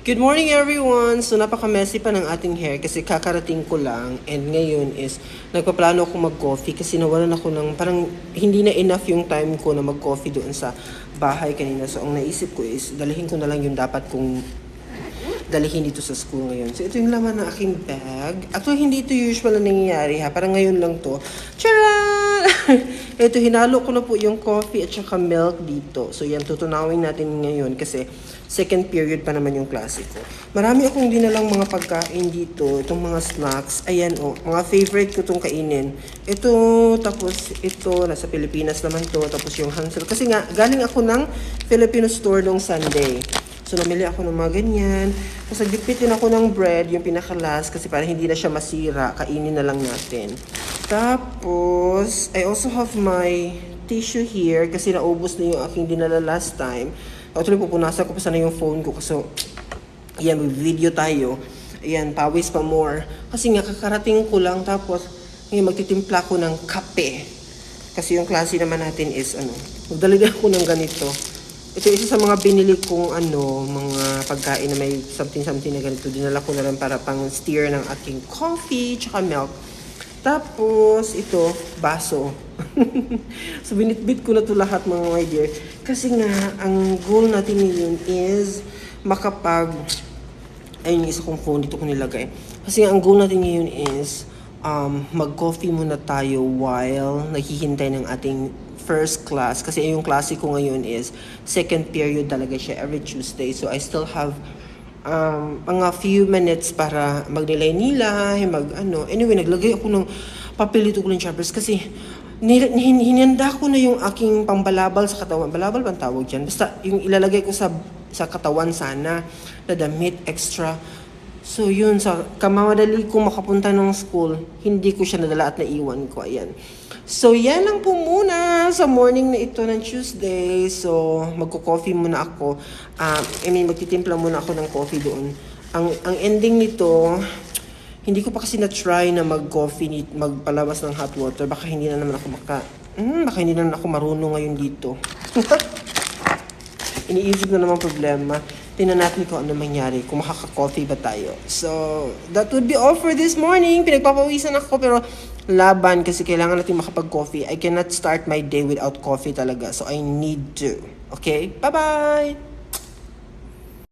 Good morning everyone! So napaka-messy pa ng ating hair kasi kakarating ko lang and ngayon is nagpaplano ako mag-coffee kasi nawalan ako ng parang hindi na enough yung time ko na mag-coffee doon sa bahay kanina. So ang naisip ko is dalhin ko na lang yung dapat kong dalhin dito sa school ngayon. So ito yung laman ng aking bag. Actually hindi ito usual na nangyayari ha, parang ngayon lang to. Charan! Ito hinalo ko na po yung coffee at saka milk dito. So yan tutunawin natin ngayon kasi second period pa naman yung klase ko. Marami akong dinalang mga pagkain dito. Itong mga snacks. Ayan o. Mga favorite ko itong kainin. Ito, tapos ito. Nasa Pilipinas naman to. Tapos yung Hansel. Kasi nga, galing ako ng Filipino store nung Sunday. So, namili ako ng mga ganyan. Tapos, nagdipit din ako ng bread, yung pinakalas. Kasi para hindi na siya masira, kainin na lang natin. Tapos, I also have my tissue here. Kasi naubos na yung aking dinala last time. Actually, pupunasan ko pa sana yung phone ko kasi, ayan, may video tayo. Ayan, pawis pa more. Kasi nga, kakarating ko lang. Tapos, ngayon, magtitimpla ko ng kape. Kasi yung klase naman natin is, magdalaga ako ng ganito. Ito isa sa mga binili kong, mga pagkain na may something na ganito. Dinala ko na rin para pang steer ng aking coffee, tsaka milk. Tapos, ito, baso. So, binitbit ko na to lahat mga my dear. Kasi nga, ang goal natin ngayon is ayun yung isa kong phone, dito ko nilagay. Kasi nga, ang goal natin ngayon is mag-coffee muna tayo while naghihintay ng ating first class. Kasi yung klase ko ngayon is second period talaga siya every Tuesday. So, I still have mga few minutes para magnilay-nilay, Anyway, naglagay ako ng papel dito ko ng choppers kasi hinanda ko na yung aking pambalabal sa katawan. Balabal bang tawag dyan? Basta yung ilalagay ko sa katawan sana na damit extra. So yun, sa kamamadali ko makapunta ng school, hindi ko siya nadala at naiwan ko. Ayan. So yan lang po muna sa morning na ito ng Tuesday. So magko-coffee muna ako. Magtitimpla muna ako ng coffee doon. Ang ending nito, hindi ko pa kasi na-try na mag-coffee, magpalabas ng hot water. Baka hindi na naman ako marunong ngayon dito. Iniisip na naman problema. Tingnan natin kung ano mangyari, kung makaka-coffee ba tayo. So, that would be all for this morning. Pinagpapawisan ako pero laban kasi kailangan natin makapag-coffee. I cannot start my day without coffee talaga. So, I need to. Okay? Bye-bye!